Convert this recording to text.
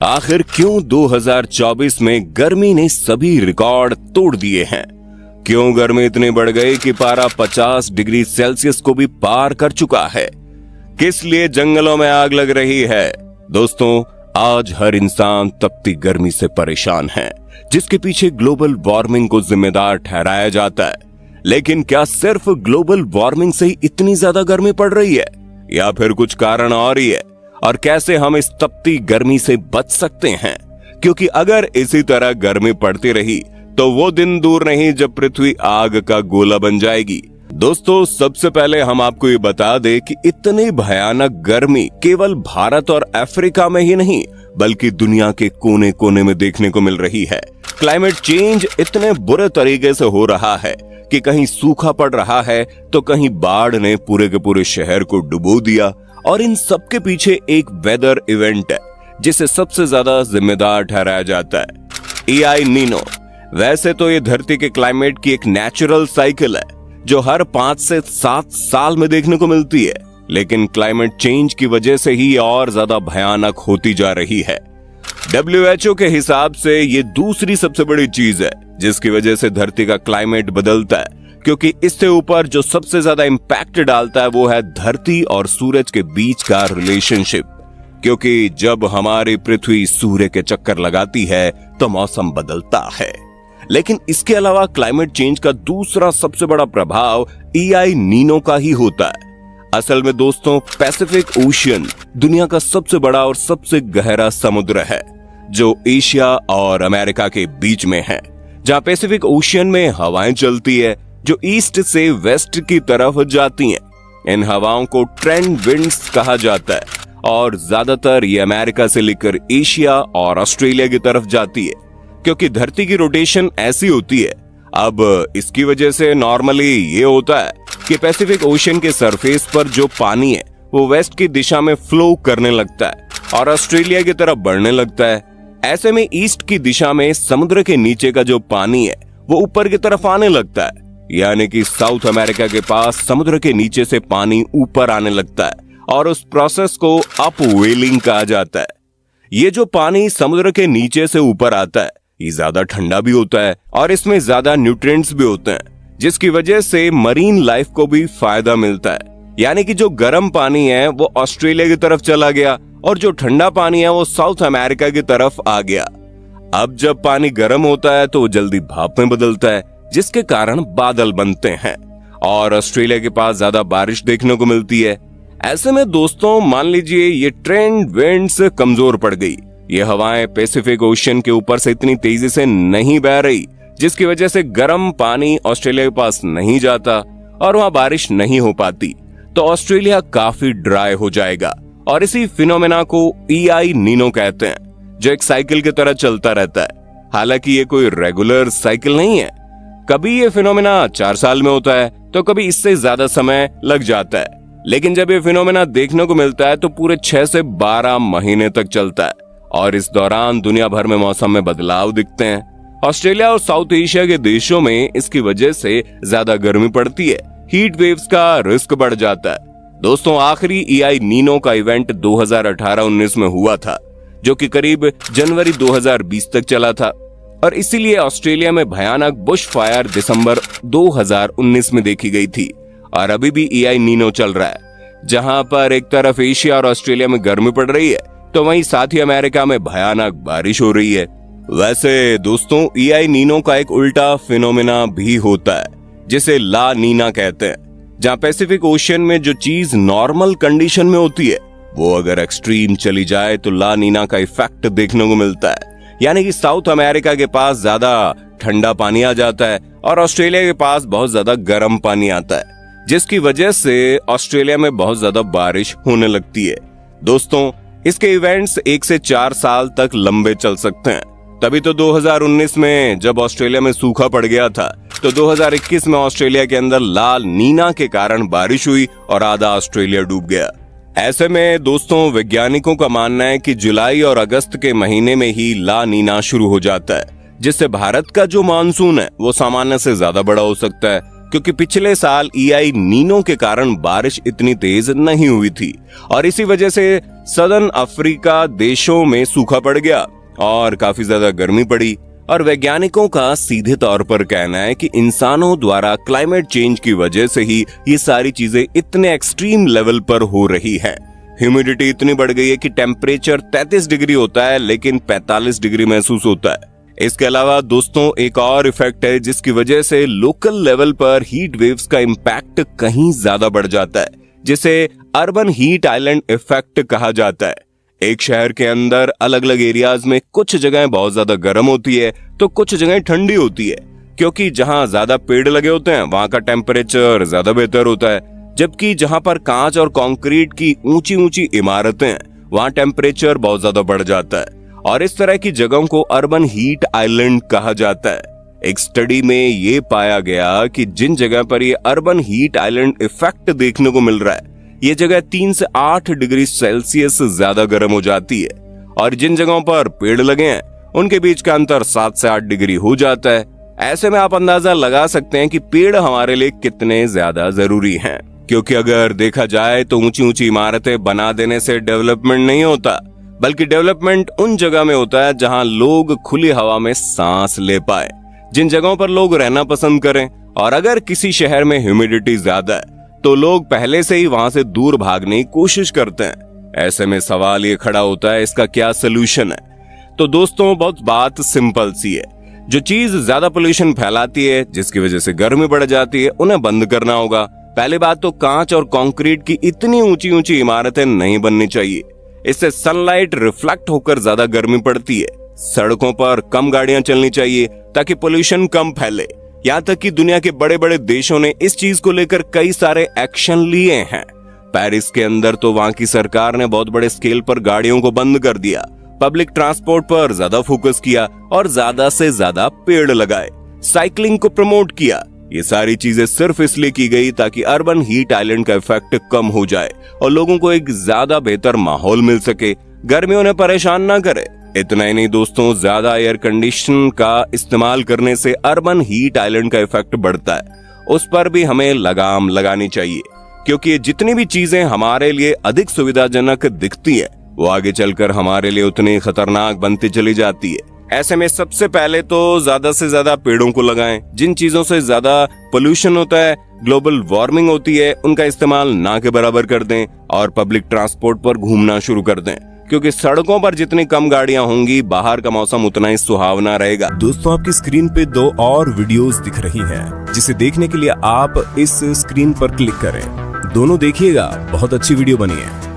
आखिर क्यों 2024 में गर्मी ने सभी रिकॉर्ड तोड़ दिए हैं? क्यों गर्मी इतनी बढ़ गई कि पारा 50 डिग्री सेल्सियस को भी पार कर चुका है? किस लिए जंगलों में आग लग रही है? दोस्तों, आज हर इंसान तपती गर्मी से परेशान है, जिसके पीछे ग्लोबल वार्मिंग को जिम्मेदार ठहराया जाता है। लेकिन क्या सिर्फ ग्लोबल वार्मिंग से ही इतनी ज्यादा गर्मी पड़ रही है, या फिर कुछ कारण और ही है? और कैसे हम इस तपती गर्मी से बच सकते हैं? क्योंकि अगर इसी तरह गर्मी पड़ती रही तो वो दिन दूर नहीं जब पृथ्वी आग का गोला बन जाएगी। दोस्तों, सबसे पहले हम आपको ये बता दें कि इतनी भयानक गर्मी केवल भारत और अफ्रीका में ही नहीं, बल्कि दुनिया के कोने कोने में देखने को मिल रही है। क्लाइमेट चेंज इतने बुरे तरीके से हो रहा है कि कहीं सूखा पड़ रहा है तो कहीं बाढ़ ने पूरे के पूरे शहर को डुबो दिया। और इन सबके पीछे एक वेदर इवेंट है जिसे सबसे ज्यादा जिम्मेदार ठहराया जाता है, एल नीनो। वैसे तो ये धरती के क्लाइमेट की एक नेचुरल साइकिल है जो हर 5 से 7 साल में देखने को मिलती है, लेकिन क्लाइमेट चेंज की वजह से ही और ज्यादा भयानक होती जा रही है। WHO के हिसाब से ये दूसरी सबसे बड़ी चीज है जिसकी वजह से धरती का क्लाइमेट बदलता है, क्योंकि इससे ऊपर जो सबसे ज्यादा इंपैक्ट डालता है वो है धरती और सूरज के बीच का रिलेशनशिप। क्योंकि जब हमारी पृथ्वी सूर्य के चक्कर लगाती है तो मौसम बदलता है। लेकिन इसके अलावा क्लाइमेट चेंज का दूसरा सबसे बड़ा प्रभाव एल नीनो का ही होता है। असल में दोस्तों, पैसिफिक ओशियन दुनिया का सबसे बड़ा और सबसे गहरा समुद्र है जो एशिया और अमेरिका के बीच में है, जहां पैसिफिक ओशियन में हवाएं चलती है जो ईस्ट से वेस्ट की तरफ जाती हैं। इन हवाओं को ट्रेंड विंड्स कहा जाता है और ज्यादातर ये अमेरिका से लेकर एशिया और ऑस्ट्रेलिया की तरफ जाती है, क्योंकि धरती की रोटेशन ऐसी होती है। अब इसकी वजह से नॉर्मली ये होता है कि पैसिफिक ओशियन के सरफेस पर जो पानी है वो वेस्ट की दिशा में फ्लो करने लगता है और ऑस्ट्रेलिया की तरफ बढ़ने लगता है। ऐसे में ईस्ट की दिशा में समुद्र के नीचे का जो पानी है वो ऊपर की तरफ आने लगता है, यानी कि साउथ अमेरिका के पास समुद्र के नीचे से पानी ऊपर आने लगता है और उस प्रोसेस को अपवेलिंग कहा जाता है। ये जो पानी समुद्र के नीचे से ऊपर आता है ये ज्यादा ठंडा भी होता है और इसमें ज्यादा न्यूट्रिएंट्स भी होते हैं, जिसकी वजह से मरीन लाइफ को भी फायदा मिलता है। यानी कि जो गर्म पानी है वो ऑस्ट्रेलिया की तरफ चला गया और जो ठंडा पानी है वो साउथ अमेरिका की तरफ आ गया। अब जब पानी गर्म होता है तो वो जल्दी भाप में बदलता है, जिसके कारण बादल बनते हैं और ऑस्ट्रेलिया के पास ज्यादा बारिश देखने को मिलती है। ऐसे में दोस्तों, मान लीजिए ये ट्रेंड विंड्स कमजोर पड़ गई, ये हवाएं पैसिफिक ओशियन के ऊपर से इतनी तेजी से नहीं बह रही, जिसकी वजह से गर्म पानी ऑस्ट्रेलिया के पास नहीं जाता और वहां बारिश नहीं हो पाती, तो ऑस्ट्रेलिया काफी ड्राई हो जाएगा। और इसी फिनोमेना को एल नीनो कहते हैं, जो एक साइकिल की तरह चलता रहता है। हालांकि ये कोई रेगुलर साइकिल नहीं है, कभी ये फिनोमेना 4 साल में होता है तो कभी इससे ज्यादा समय लग जाता है, लेकिन जब ये फिनोमेना देखने को मिलता है तो पूरे 6 से 12 महीने तक चलता है और इस दौरान दुनिया भर में मौसम में बदलाव दिखते हैं। ऑस्ट्रेलिया और साउथ एशिया के देशों में इसकी वजह से ज्यादा गर्मी पड़ती है, हीट वेव्स का रिस्क बढ़ जाता है। दोस्तों, आखिरी एल नीनो का इवेंट 2018-19 में हुआ था, जो कि करीब जनवरी 2020 तक चला था और इसीलिए ऑस्ट्रेलिया में भयानक बुश फायर दिसंबर 2019 में देखी गई थी। और अभी भी एल नीनो चल रहा है, जहां पर एक तरफ एशिया और ऑस्ट्रेलिया में गर्मी पड़ रही है तो वहीं साथ ही अमेरिका में भयानक बारिश हो रही है। वैसे दोस्तों, एल नीनो का एक उल्टा फिनोमेना भी होता है जिसे ला नीना कहते हैं, जहां पैसिफिक ओशियन में जो चीज नॉर्मल कंडीशन में होती है वो अगर एक्सट्रीम चली जाए तो ला नीना का इफेक्ट देखने को मिलता है। यानी कि साउथ अमेरिका के पास ज्यादा ठंडा पानी आ जाता है और ऑस्ट्रेलिया के पास बहुत ज्यादा गर्म पानी आता है, जिसकी वजह से ऑस्ट्रेलिया में बहुत ज्यादा बारिश होने लगती है। दोस्तों, इसके इवेंट्स 1 से 4 साल तक लंबे चल सकते हैं। तभी तो 2019 में जब ऑस्ट्रेलिया में सूखा पड़ गया था तो 2021 में ऑस्ट्रेलिया के अंदर ला नीना के कारण बारिश हुई और आधा ऑस्ट्रेलिया डूब गया। ऐसे में दोस्तों, वैज्ञानिकों का मानना है कि जुलाई और अगस्त के महीने में ही ला नीना शुरू हो जाता है, जिससे भारत का जो मानसून है वो सामान्य से ज्यादा बड़ा हो सकता है। क्योंकि पिछले साल EI नीनो के कारण बारिश इतनी तेज नहीं हुई थी और इसी वजह से सदर्न अफ्रीका देशों में सूखा पड़ गया और काफी ज्यादा गर्मी पड़ी। और वैज्ञानिकों का सीधे तौर पर कहना है कि इंसानों द्वारा क्लाइमेट चेंज की वजह से ही ये सारी चीजें इतने एक्सट्रीम लेवल पर हो रही हैं। ह्यूमिडिटी इतनी बढ़ गई है कि टेम्परेचर 33 डिग्री होता है लेकिन 45 डिग्री महसूस होता है। इसके अलावा दोस्तों एक और इफेक्ट है जिसकी वजह से लोकल लेवल पर हीट वेव्स का इम्पैक्ट कहीं ज्यादा बढ़ जाता है, जिसे अर्बन हीट आइलैंड इफेक्ट कहा जाता है। एक शहर के अंदर अलग अलग एरियाज में कुछ जगहें बहुत ज्यादा गर्म होती है तो कुछ जगहें ठंडी होती है, क्योंकि जहां ज्यादा पेड़ लगे होते हैं वहां का टेम्परेचर ज्यादा बेहतर होता है, जबकि जहां पर कांच और कंक्रीट की ऊंची ऊंची इमारतें हैं वहां टेम्परेचर बहुत ज्यादा बढ़ जाता है और इस तरह की जगहों को अर्बन हीट आइलैंड कहा जाता है। एक स्टडी में ये पाया गया कि जिन जगह पर ये अर्बन हीट आइलैंड इफेक्ट देखने को मिल रहा है ये जगह 3 से 8 डिग्री सेल्सियस ज्यादा गर्म हो जाती है और जिन जगहों पर पेड़ लगे हैं उनके बीच का अंतर 7 से 8 डिग्री हो जाता है। ऐसे में आप अंदाजा लगा सकते हैं कि पेड़ हमारे लिए कितने ज्यादा जरूरी हैं, क्योंकि अगर देखा जाए तो ऊंची ऊंची इमारतें बना देने से डेवलपमेंट नहीं होता, बल्कि डेवलपमेंट उन जगह में होता है जहां लोग खुली हवा में सांस ले पाए, जिन जगहों पर लोग रहना पसंद करें। और अगर किसी शहर में ह्यूमिडिटी ज्यादा है तो लोग पहले से ही वहां से दूर भागने की कोशिश करते हैं। ऐसे में सवाल ये खड़ा होता है इसका क्या सोल्यूशन है। तो दोस्तों बहुत बात सिंपल सी है, जो चीज ज्यादा पोल्यूशन फैलाती है जिसकी वजह से गर्मी बढ़ जाती है उन्हें बंद करना होगा। पहली बात तो कांच और कंक्रीट की इतनी ऊंची ऊंची इमारतें नहीं बननी चाहिए, इससे सनलाइट रिफ्लेक्ट होकर ज्यादा गर्मी पड़ती है। सड़कों पर कम गाड़ियां चलनी चाहिए ताकि पोल्यूशन कम फैले। यहाँ तक कि दुनिया के बड़े बड़े देशों ने इस चीज को लेकर कई सारे एक्शन लिए हैं। पेरिस के अंदर तो वहां की सरकार ने बहुत बड़े स्केल पर गाड़ियों को बंद कर दिया, पब्लिक ट्रांसपोर्ट पर ज्यादा फोकस किया और ज्यादा से ज्यादा पेड़ लगाए, साइकिलिंग को प्रमोट किया। ये सारी चीजें सिर्फ इसलिए की गई ताकि अर्बन हीट आइलैंड का इफेक्ट कम हो जाए और लोगों को एक ज्यादा बेहतर माहौल मिल सके, गर्मी उन्हें परेशान ना करे। इतना ही नहीं दोस्तों, ज्यादा एयर कंडीशन का इस्तेमाल करने से अर्बन हीट आइलैंड का इफेक्ट बढ़ता है, उस पर भी हमें लगाम लगानी चाहिए, क्योंकि जितनी भी चीजें हमारे लिए अधिक सुविधाजनक दिखती है वो आगे चलकर हमारे लिए उतनी खतरनाक बनती चली जाती है। ऐसे में सबसे पहले तो ज्यादा से ज्यादा पेड़ों को लगाएं। जिन चीजों से ज्यादा पोल्यूशन होता है, ग्लोबल वार्मिंग होती है, उनका इस्तेमाल ना के बराबर कर दें और पब्लिक ट्रांसपोर्ट पर घूमना शुरू कर दें, क्योंकि सड़कों पर जितनी कम गाड़ियां होंगी बाहर का मौसम उतना ही सुहावना रहेगा। दोस्तों आपकी स्क्रीन पे 2 और वीडियोस दिख रही हैं, जिसे देखने के लिए आप इस स्क्रीन पर क्लिक करें। दोनों देखिएगा, बहुत अच्छी वीडियो बनी है।